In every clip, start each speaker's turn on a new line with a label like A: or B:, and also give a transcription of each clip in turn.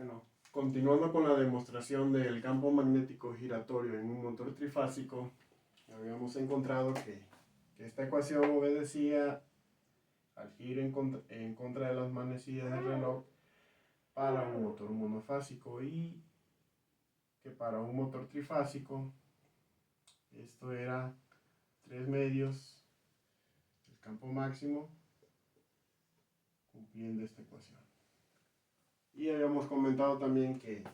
A: Bueno, continuando con la demostración del campo magnético giratorio en un motor trifásico, habíamos encontrado que esta ecuación obedecía al giro en contra de las manecillas del reloj para un motor monofásico, y que para un motor trifásico esto era 3 medios del campo máximo cumpliendo esta ecuación. Y habíamos comentado también que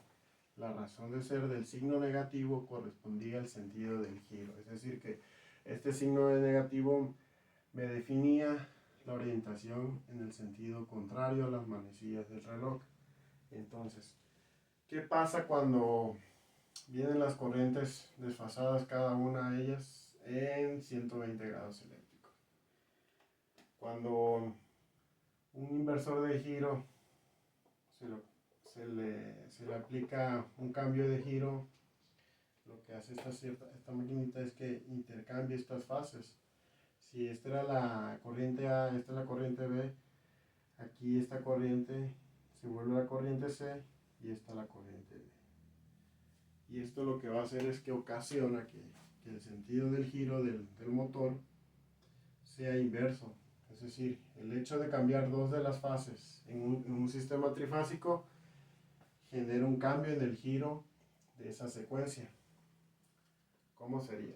A: la razón de ser del signo negativo correspondía al sentido del giro, es decir, que este signo de negativo me definía la orientación en el sentido contrario a las manecillas del reloj. Entonces, ¿qué pasa cuando vienen las corrientes desfasadas, cada una de ellas en 120 grados eléctricos? Cuando un inversor de giro se le aplica un cambio de giro, lo que hace esta maquinita es que intercambia estas fases. Si esta era la corriente A, esta es la corriente B, aquí esta corriente se vuelve la corriente C y esta la corriente D. Y esto lo que va a hacer es que ocasiona que el sentido del giro del motor sea inverso. Es decir, el hecho de cambiar dos de las fases en un sistema trifásico genera un cambio en el giro de esa secuencia. ¿Cómo sería?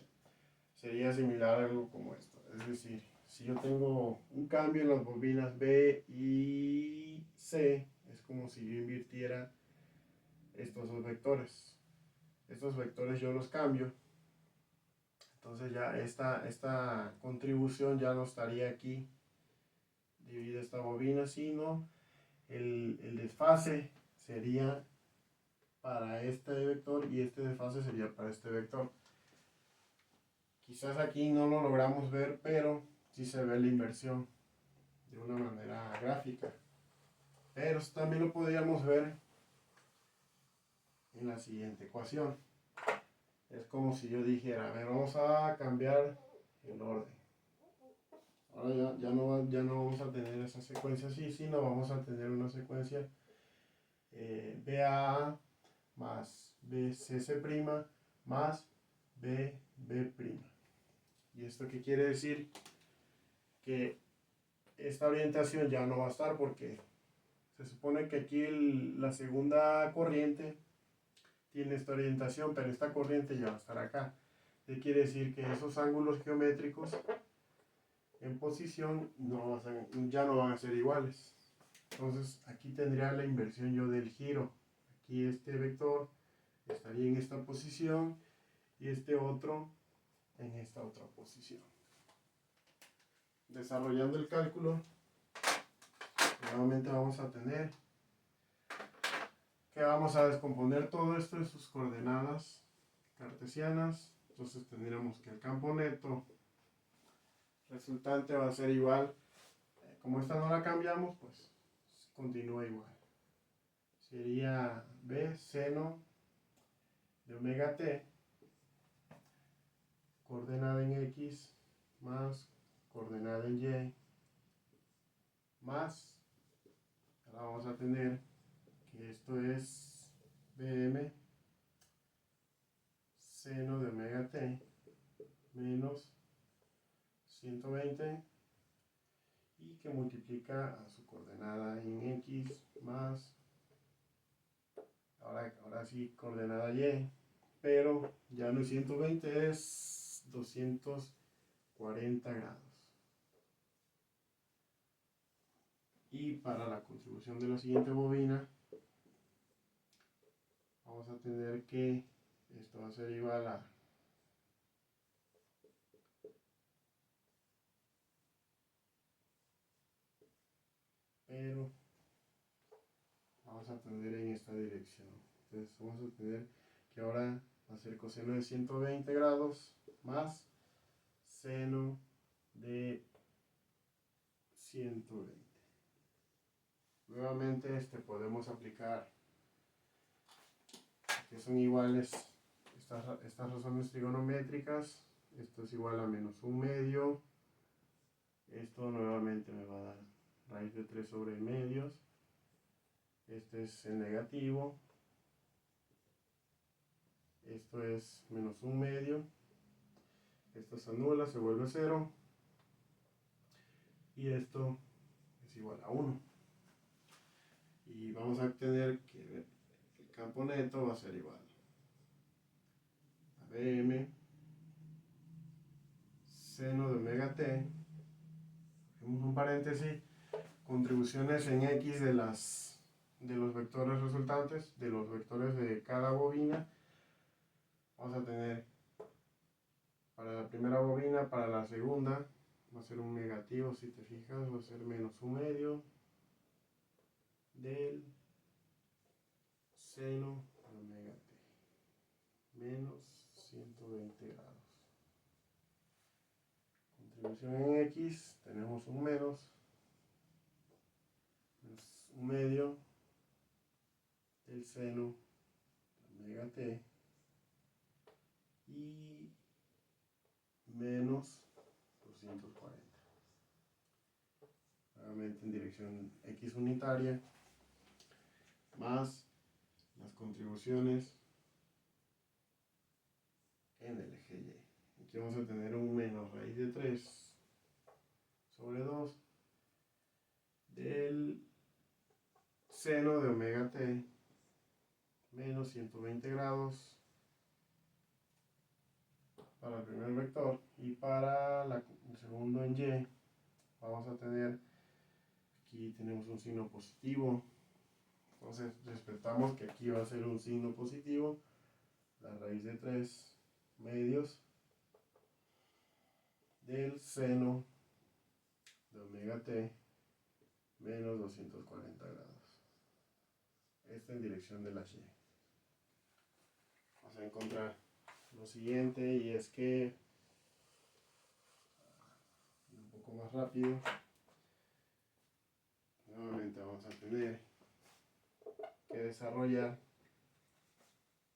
A: Sería similar a algo como esto. Es decir, si yo tengo un cambio en las bobinas B y C, es como si yo invirtiera estos dos vectores. Estos vectores yo los cambio. Entonces ya esta contribución ya no estaría aquí dividida esta bobina, sino el desfase sería para este vector y este desfase sería para este vector. Quizás aquí no lo logramos ver, pero sí se ve la inversión de una manera gráfica. Pero también lo podríamos ver en la siguiente ecuación. Es como si yo dijera, a ver, vamos a cambiar el orden. Ahora ya no vamos a tener esa secuencia así, sino vamos a tener una secuencia BAA más BCC' más BB'. ¿Y esto qué quiere decir? Que esta orientación ya no va a estar, porque se supone que aquí la segunda corriente tiene esta orientación, pero esta corriente ya va a estar acá. ¿Qué quiere decir? Que esos ángulos geométricos en posición ya no van a ser iguales. Entonces aquí tendría la inversión yo del giro. Aquí este vector estaría en esta posición y este otro en esta otra posición. Desarrollando el cálculo, nuevamente vamos a tener que vamos a descomponer todo esto en sus coordenadas cartesianas. Entonces tendríamos que el campo neto resultante va a ser igual, como esta no la cambiamos, pues continúa igual. Sería B seno de omega t, coordenada en X, más coordenada en Y, más, ahora vamos a tener que esto es BM seno de omega t menos 120, y que multiplica a su coordenada en X más, ahora sí, coordenada Y, pero ya no es 120, es 240 grados. Y para la contribución de la siguiente bobina, vamos a tener que esto va a ser igual a pero vamos a tener en esta dirección. Entonces vamos a tener que ahora va a ser coseno de 120 grados más seno de 120. Nuevamente podemos aplicar que son iguales estas razones trigonométricas. Esto es igual a menos 1/2. Esto nuevamente me va a dar raíz de 3 sobre medios. este es el negativo, esto es menos 1/2, esto se anula, se vuelve 0, y esto es igual a 1. Y vamos a tener que el campo neto va a ser igual a Bm seno de omega t, hacemos un paréntesis, contribuciones en x de los vectores resultantes, de los vectores de cada bobina. Vamos a tener para la primera bobina, para la segunda va a ser un negativo, si te fijas, va a ser menos 1/2 del seno de omega t, menos 120 grados. Contribución en x, tenemos un menos 1/2 del seno de omega t y menos 240. Nuevamente en dirección x unitaria, más las contribuciones en el eje y. Aquí vamos a tener un menos raíz de 3 sobre 2 del seno de omega t menos 120 grados para el primer vector, y para el segundo en y vamos a tener, aquí tenemos un signo positivo, entonces respetamos que aquí va a ser un signo positivo, la raíz de 3 medios del seno de omega t menos 240 grados. Esto en dirección de la y. Vamos a encontrar lo siguiente, y es que, un poco más rápido, nuevamente vamos a tener que desarrollar,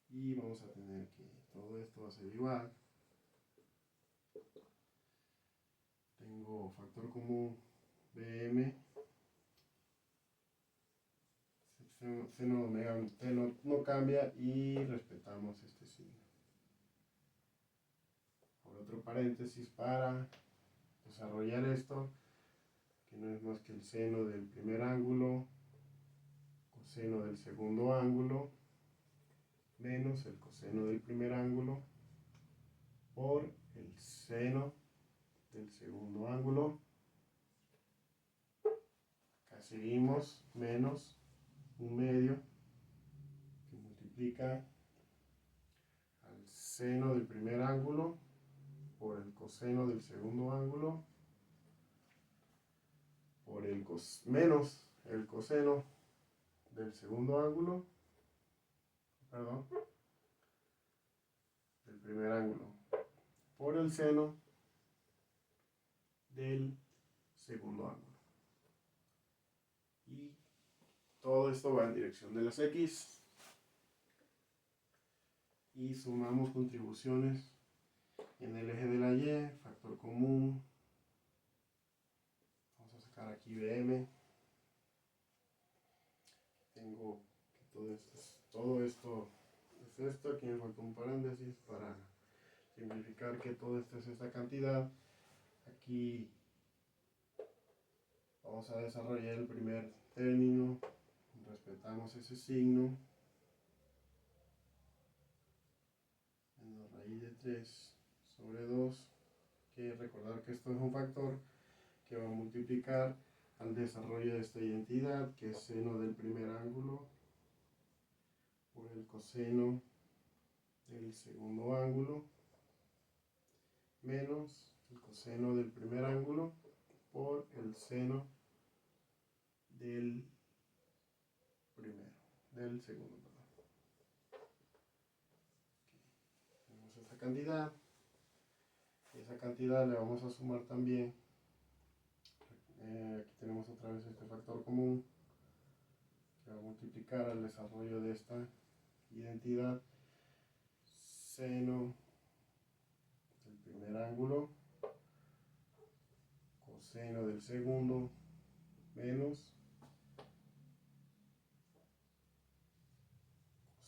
A: y vamos a tener que todo esto va a ser igual. Tengo factor común Bm seno de omega t no cambia, y respetamos este signo. Por otro paréntesis, para desarrollar esto, que no es más que el seno del primer ángulo, coseno del segundo ángulo, menos el coseno del primer ángulo por el seno del segundo ángulo. Acá seguimos, menos 1/2 que multiplica al seno del primer ángulo por el coseno del segundo ángulo por menos el coseno del segundo ángulo, perdón, del primer ángulo, por el seno del segundo ángulo. Y todo esto va en dirección de las x, y sumamos contribuciones en el eje de la y, factor común, vamos a sacar aquí Bm, tengo que todo esto es esto, aquí me falta un paréntesis para simplificar que todo esto es esta cantidad. Aquí vamos a desarrollar el primer término, respetamos ese signo, menos raíz de 3 sobre 2, que recordar que esto es un factor que va a multiplicar al desarrollo de esta identidad, que es seno del primer ángulo por el coseno del segundo ángulo menos el coseno del primer ángulo por el seno del segundo, perdón. Tenemos esta cantidad, y esa cantidad le vamos a sumar también, aquí tenemos otra vez este factor común que va a multiplicar al desarrollo de esta identidad, seno del primer ángulo, coseno del segundo, menos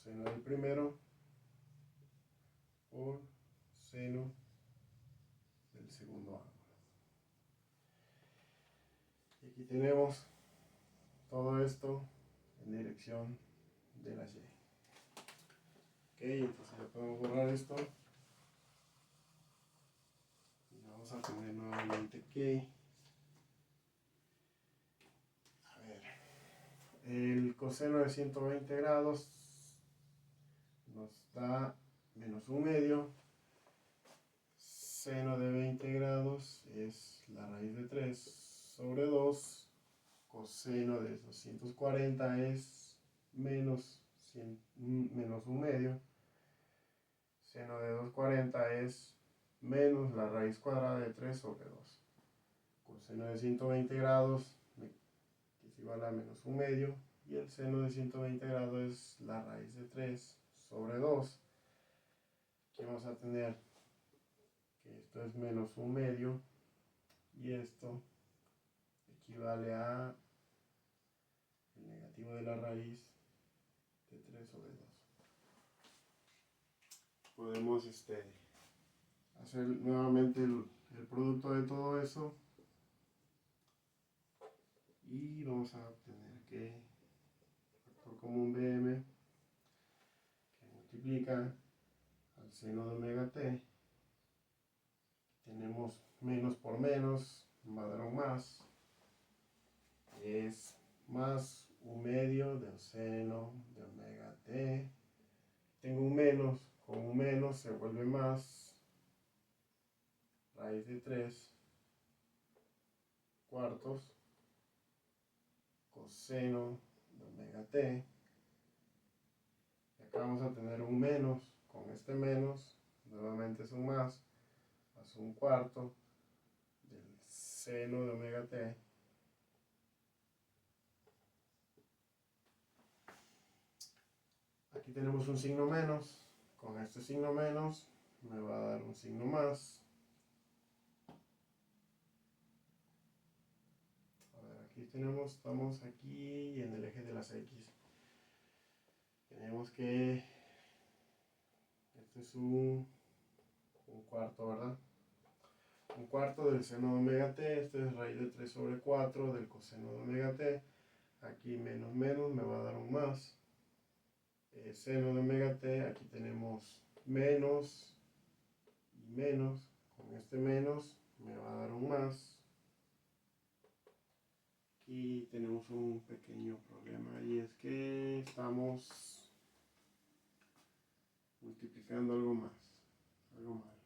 A: coseno del primero por seno del segundo ángulo. Y aquí tenemos todo esto en dirección de la Y. Ok, entonces ya podemos borrar esto. Y vamos a poner nuevamente que, a ver, el coseno de 120 grados nos da menos 1/2. Seno de 20 grados es la raíz de 3 sobre 2. Coseno de 240 es menos 1/2. Seno de 240 es menos la raíz cuadrada de 3 sobre 2. Coseno de 120 grados es igual a menos 1/2. Y el seno de 120 grados es la raíz de 3 sobre 2. Aquí vamos a tener que esto es menos 1/2. Y esto equivale a el negativo de la raíz de 3 sobre 2. Podemos hacer nuevamente el producto de todo eso y vamos a obtener que factor común BM que multiplica al seno de omega t. Tenemos menos por menos, va a dar un más, es más 1/2 del seno de omega t. Tengo un menos, con un menos se vuelve más, raíz de 3 cuartos, coseno de omega t. Y acá vamos a tener un menos, con este menos, nuevamente es un más 1/4 del seno de omega t. Aquí tenemos un signo menos, con este signo menos me va a dar un signo más. A ver, aquí tenemos, estamos aquí en el eje de las x. Tenemos que, este es un cuarto, ¿verdad? Un cuarto del seno de omega t, esto es raíz de 3 sobre 4 del coseno de omega t. Aquí menos menos me va a dar un más. Seno de omega t, aquí tenemos menos y menos, con este menos me va a dar un más. Aquí tenemos un pequeño problema y es que estamos multiplicando algo más, algo mal.